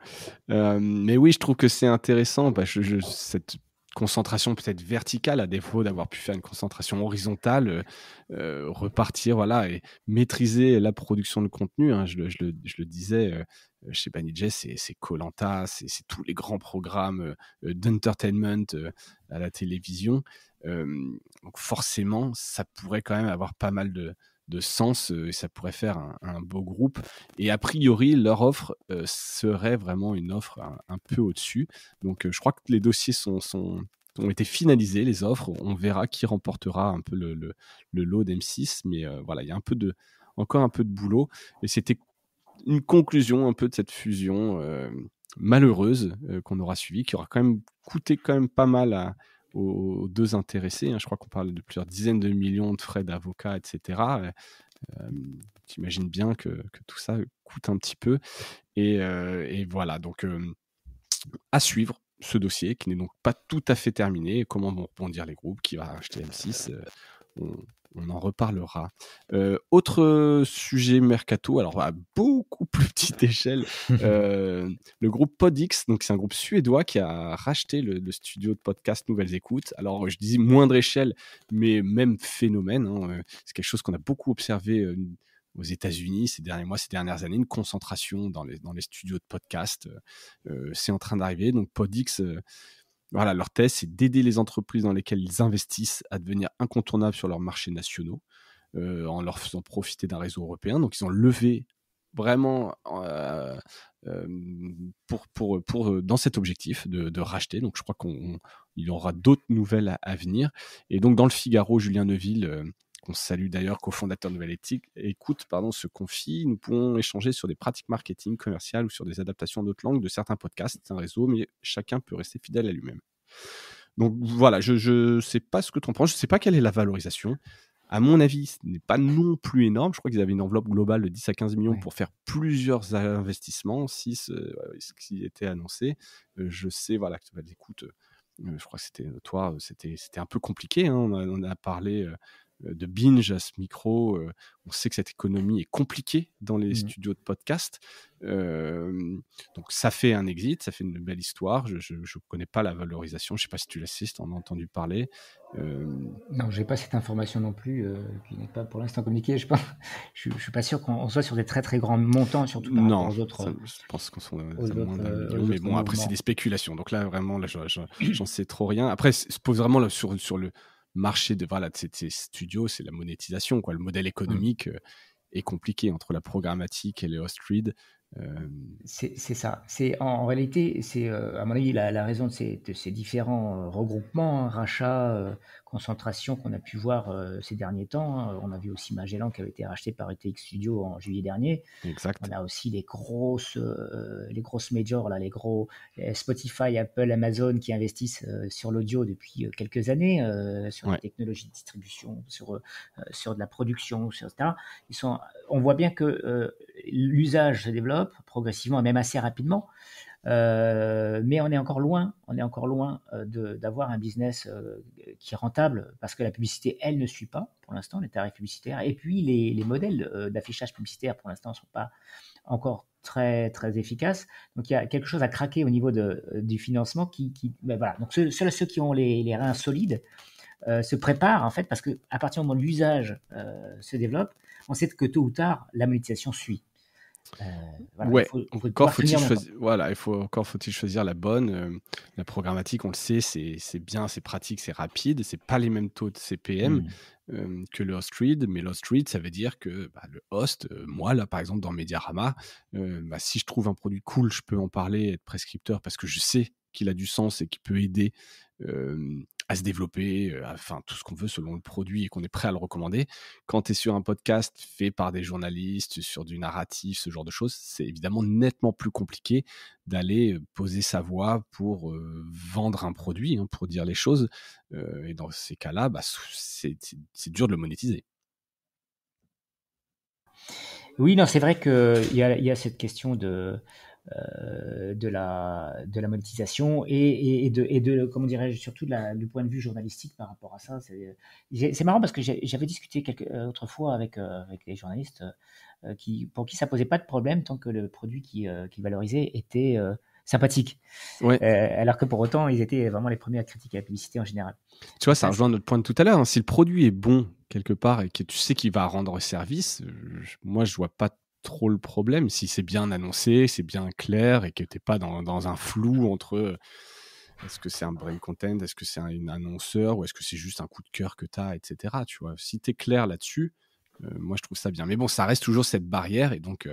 Mais oui, je trouve que c'est intéressant, cette concentration peut-être verticale, à défaut d'avoir pu faire une concentration horizontale, repartir, voilà, et maîtriser la production de contenu, hein. Je le disais, chez Banijay, c'est koh c'est tous les grands programmes d'entertainment à la télévision. Donc forcément, ça pourrait quand même avoir pas mal de sens, et ça pourrait faire un beau groupe. Et a priori, leur offre serait vraiment une offre un peu au-dessus. Donc, je crois que les dossiers ont été finalisés, les offres. On verra qui remportera un peu le lot d'M6. Mais voilà, il y a encore un peu de boulot. Et c'était une conclusion un peu de cette fusion malheureuse qu'on aura suivie, qui aura quand même coûté quand même pas mal aux deux intéressés, hein. Je crois qu'on parle de plusieurs dizaines de millions de frais d'avocats, etc. T'imagines bien que tout ça coûte un petit peu. Et voilà, donc à suivre ce dossier qui n'est donc pas tout à fait terminé. Comment vont rebondir les groupes, qui va acheter M6, on en reparlera. Autre sujet mercato, alors à beaucoup plus petite échelle, le groupe Podix, donc c'est un groupe suédois qui a racheté le studio de podcast Nouvelles Écoutes. Alors je dis moindre échelle, mais même phénomène, hein. C'est quelque chose qu'on a beaucoup observé aux États-Unis ces derniers mois, ces dernières années, une concentration dans les studios de podcast. C'est en train d'arriver. Donc Podix, voilà, leur thèse, c'est d'aider les entreprises dans lesquelles ils investissent à devenir incontournables sur leurs marchés nationaux, en leur faisant profiter d'un réseau européen. Donc, ils ont levé vraiment dans cet objectif de racheter. Donc, je crois qu'il y aura d'autres nouvelles à venir. Et donc, dans le Figaro, Julien Neuville, qu'on salue d'ailleurs, cofondateur de Nouvelle Écoute, se confie. Nous pouvons échanger sur des pratiques marketing commerciales ou sur des adaptations d'autres langues de certains podcasts. C'est un réseau, mais chacun peut rester fidèle à lui-même. Donc voilà, je sais pas ce que tu en penses, je sais pas quelle est la valorisation. À mon avis, ce n'est pas non plus énorme. Je crois qu'ils avaient une enveloppe globale de 10 à 15 millions pour faire plusieurs investissements, ce qui était annoncé. Je sais, voilà, que Nouvelles Écoutes, je crois que c'était notoire, c'était un peu compliqué, hein. On a parlé de Binge à ce micro. On sait que cette économie est compliquée dans les studios de podcast. Donc ça fait un exit, ça fait une belle histoire. Je ne connais pas la valorisation. Je ne sais pas si tu la sais, si tu en as entendu parler. Non, je n'ai pas cette information non plus, qui n'est pas pour l'instant communiquée. Je ne suis pas sûr qu'on soit sur des très très grands montants, surtout par rapport aux autres. Je pense qu'on soit moins d'un million. Mais bon, après, c'est des spéculations. Donc là, vraiment, j'en sais trop rien. Après, se pose vraiment là, sur le marché de ces studios, c'est la monétisation, quoi. Le modèle économique est compliqué entre la programmatique et le host-read. C'est ça. En réalité, c'est à mon avis la raison de ces différents regroupements, rachats, concentrations qu'on a pu voir ces derniers temps, hein. On a vu aussi Magellan qui avait été racheté par ETX Studio en juillet dernier. Exact. On a aussi les grosses majors, là, les gros Spotify, Apple, Amazon qui investissent sur l'audio depuis quelques années, sur la technologie de distribution, sur de la production, etc. On voit bien que l'usage se développe progressivement et même assez rapidement. Mais on est encore loin d'avoir un business qui est rentable parce que la publicité, elle, ne suit pas pour l'instant les tarifs publicitaires. Et puis les modèles d'affichage publicitaire pour l'instant ne sont pas encore très, très efficaces. Donc il y a quelque chose à craquer au niveau du financement ben voilà. Donc ceux qui ont les reins solides se préparent en fait parce qu'à partir du moment où l'usage se développe, on sait que tôt ou tard, la monétisation suit. Voilà, Ouais, il faut encore pouvoir faut-il tenir longtemps. choisir. Voilà, encore faut-il choisir la bonne. La programmatique, on le sait, c'est bien, c'est pratique, c'est rapide. C'est pas les mêmes taux de CPM Hmm. que le host read, mais le host read, ça veut dire que bah, le host, moi là par exemple dans Mediarama, bah, si je trouve un produit cool, je peux en parler, être prescripteur parce que je sais qu'il a du sens et qu'il peut aider à se développer, enfin tout ce qu'on veut selon le produit et qu'on est prêt à le recommander. Quand tu es sur un podcast fait par des journalistes, sur du narratif, ce genre de choses, c'est évidemment nettement plus compliqué d'aller poser sa voix pour vendre un produit, hein, pour dire les choses. Et dans ces cas-là, bah, c'est dur de le monétiser. Oui, non, c'est vrai qu'il y a cette question de la monétisation et comment dirais-je, surtout du point de vue journalistique par rapport à ça. C'est marrant parce que j'avais discuté autrefois avec des journalistes pour qui ça posait pas de problème tant que le produit qu'ils valorisaient était sympathique. Ouais. Alors que pour autant, ils étaient vraiment les premiers à critiquer la publicité en général. Tu vois, Donc ça ça, rejoint notre point de tout à l'heure, hein. Si le produit est bon quelque part et que tu sais qu'il va rendre service, moi, je vois pas trop le problème. Si c'est bien annoncé, c'est bien clair et que tu es pas dans un flou entre est-ce que c'est un brain content, est-ce que c'est un annonceur ou est-ce que c'est juste un coup de cœur que tu as, etc. Tu vois, si tu es clair là-dessus, moi, je trouve ça bien. Mais bon, ça reste toujours cette barrière et donc,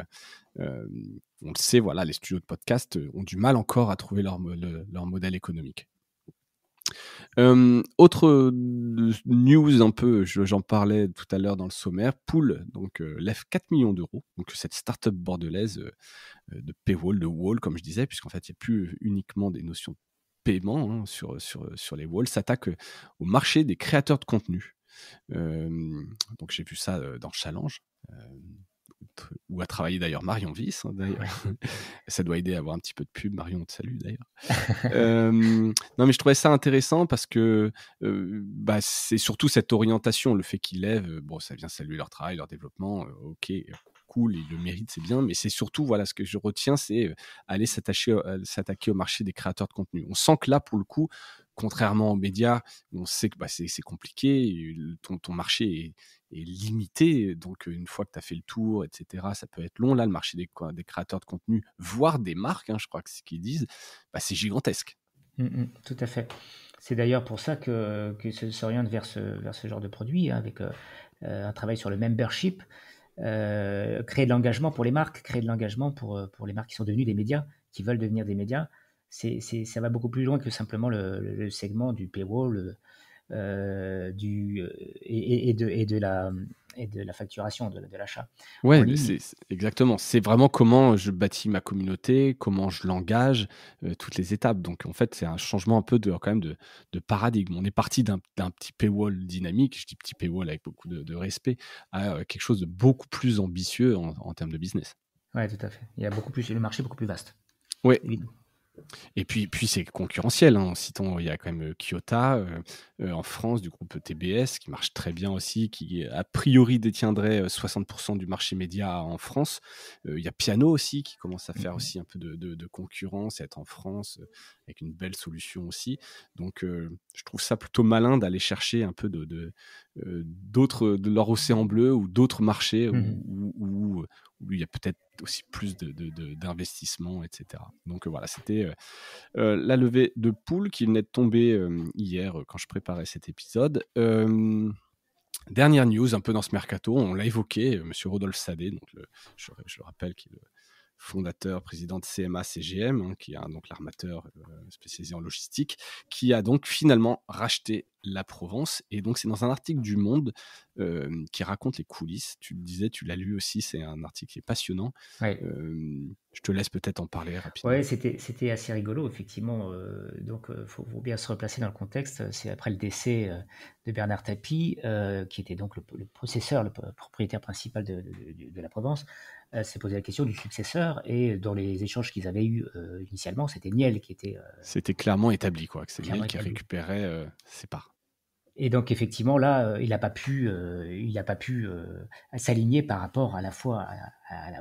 on le sait, voilà, les studios de podcast ont du mal encore à trouver leur modèle économique. Autre news un peu, j'en parlais tout à l'heure dans le sommaire, Pool donc lève 4 millions d'euros. Donc cette start-up bordelaise de paywall, de wall comme je disais, puisqu'en fait il n'y a plus uniquement des notions de paiement hein, sur les walls, s'attaque au marché des créateurs de contenu. Donc j'ai vu ça dans Challenge. Où a travaillé d'ailleurs Marion Viss, hein, d'ailleurs. ouais. Ça doit aider à avoir un petit peu de pub. Marion, on te salue d'ailleurs. Non, mais je trouvais ça intéressant parce que bah, c'est surtout cette orientation, le fait qu'ils lèvent, bon, ça vient saluer leur travail, leur développement, ok, cool, ils le méritent, c'est bien, mais c'est surtout, voilà, ce que je retiens, c'est aller s'attaquer au marché des créateurs de contenu. On sent que là, pour le coup, contrairement aux médias, on sait que bah, c'est compliqué, ton marché est limité, donc une fois que tu as fait le tour, etc., ça peut être long. Là, le marché des créateurs de contenu, voire des marques, hein, je crois que c'est ce qu'ils disent, bah, c'est gigantesque. Tout à fait. C'est d'ailleurs pour ça que s'oriente vers ce genre de produit, hein, avec un travail sur le membership, créer de l'engagement pour les marques, créer de l'engagement pour les marques qui sont devenues des médias, qui veulent devenir des médias. Ça va beaucoup plus loin que simplement le segment du paywall et de la facturation, de l'achat en Ouais, ligne. exactement. C'est vraiment comment je bâtis ma communauté, comment je l'engage, toutes les étapes. Donc en fait, c'est un changement un peu quand même de paradigme. On est parti d'un petit paywall dynamique, je dis petit paywall avec beaucoup de respect, à quelque chose de beaucoup plus ambitieux en termes de business. Ouais, tout à fait. Il y a beaucoup plus, le marché est beaucoup plus vaste, Ouais. évidemment. Et puis c'est concurrentiel, hein. Citons, il y a quand même Kyota en France du groupe TBS qui marche très bien aussi, qui a priori détiendrait 60% du marché média en France. Il y a Piano aussi qui commence à faire Mhm. aussi un peu de concurrence, être en France avec une belle solution aussi. Donc je trouve ça plutôt malin d'aller chercher un peu d'autres, de leur océan bleu ou d'autres marchés Mhm. où il y a peut-être aussi plus d'investissement, etc. Donc voilà, c'était la levée de Pool qui venait de tomber hier quand je préparais cet épisode. Dernière news, un peu dans ce mercato, on l'a évoqué, Monsieur Rodolphe Sadé, donc je le rappelle, qui est le fondateur, président de CMA CGM, hein, qui est donc l'armateur spécialisé en logistique, qui a donc finalement racheté la Provence. Et donc c'est dans un article du Monde qui raconte les coulisses. Tu le disais, tu l'as lu aussi, c'est un article qui est passionnant. Ouais. Je te laisse peut-être en parler Ouais, rapidement. c'était assez rigolo, effectivement. Donc, faut bien se replacer dans le contexte. C'est après le décès de Bernard Tapie, qui était donc le possesseur, le propriétaire principal de la Provence. s'est posé la question du successeur, et dans les échanges qu'ils avaient eus initialement, c'était Niel qui était C'était clairement établi, quoi, que c'est clairement Niel qui établi. récupérait ses parts. Et donc effectivement là, il n'a pas pu, s'aligner par rapport à la fois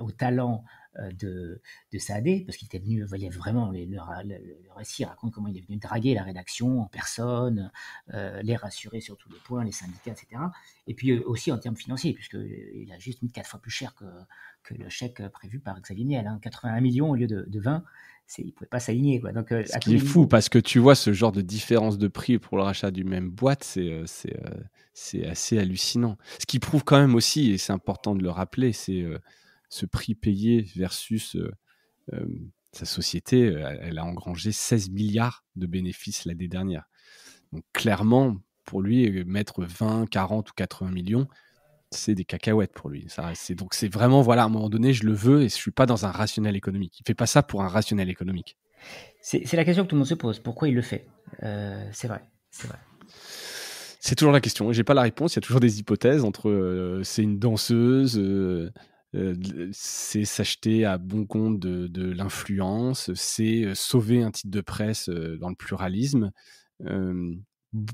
au talent de Saadé, parce qu'il était venu, il y avait vraiment le récit raconte comment il est venu draguer la rédaction en personne, les rassurer sur tous les points, les syndicats, etc. Et puis aussi en termes financiers, puisqu'il a juste mis 4 fois plus cher que le chèque prévu par Xavier Niel, hein, 81 millions au lieu de 20. Il ne pouvait pas s'aligner, quoi. Donc, Ce à tous qui est les fou, niveaux. parce que tu vois, ce genre de différence de prix pour le rachat d'une même boîte, c'est assez hallucinant. Ce qui prouve quand même aussi, et c'est important de le rappeler, c'est ce prix payé versus sa société. Elle a engrangé 16 milliards de bénéfices l'année dernière. Donc clairement, pour lui, mettre 20, 40 ou 80 millions, c'est des cacahuètes pour lui. Donc c'est vraiment, voilà, à un moment donné, je le veux et je suis pas dans un rationnel économique. Il fait pas ça pour un rationnel économique. C'est la question que tout le monde se pose. Pourquoi il le fait? C'est vrai. C'est toujours la question. J'ai pas la réponse. Il y a toujours des hypothèses entre c'est une danseuse, c'est s'acheter à bon compte de l'influence, c'est sauver un titre de presse dans le pluralisme.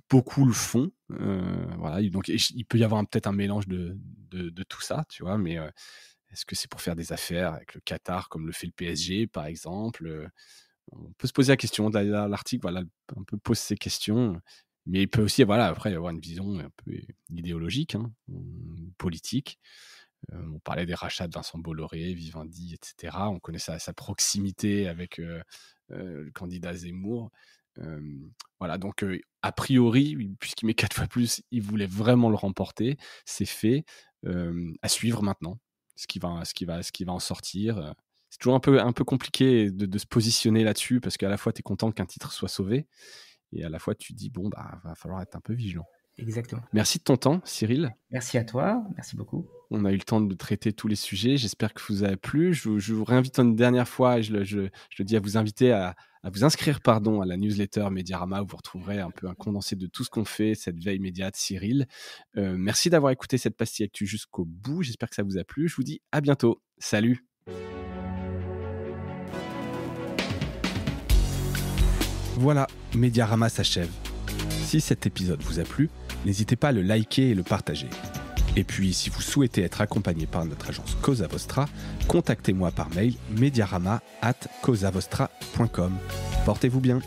Beaucoup le font. Voilà. Donc, il peut y avoir peut-être un mélange de tout ça, tu vois, mais est-ce que c'est pour faire des affaires avec le Qatar, comme le fait le PSG, par exemple? On peut se poser la question. L'article, voilà, un peu pose ces questions. Mais il peut aussi, voilà, après, y avoir une vision un peu idéologique, hein, politique. On parlait des rachats de Vincent Bolloré, Vivendi, etc. On connaît sa proximité avec le candidat Zemmour. Voilà, donc a priori, puisqu'il met 4 fois plus, il voulait vraiment le remporter. C'est fait. À suivre maintenant, ce qui va en sortir. C'est toujours un peu compliqué de se positionner là-dessus, parce qu'à la fois, tu es content qu'un titre soit sauvé, et à la fois, tu te dis, bon, bah, va falloir être un peu vigilant. Exactement. Merci de ton temps, Cyril. Merci à toi. Merci beaucoup. On a eu le temps de traiter tous les sujets. J'espère que vous avez plu. Je vous réinvite une dernière fois, et je le dis à vous inviter à vous inscrire à la newsletter Mediarama, où vous retrouverez un peu un condensé de tout ce qu'on fait, cette veille média de Cyril. Merci d'avoir écouté cette pastille actu jusqu'au bout. J'espère que ça vous a plu. Je vous dis à bientôt. Salut. Voilà, Mediarama s'achève. Si cet épisode vous a plu, n'hésitez pas à le liker et le partager. Et puis, si vous souhaitez être accompagné par notre agence Cosa Vostra, contactez-moi par mail mediarama@cosavostra.com. Portez-vous bien.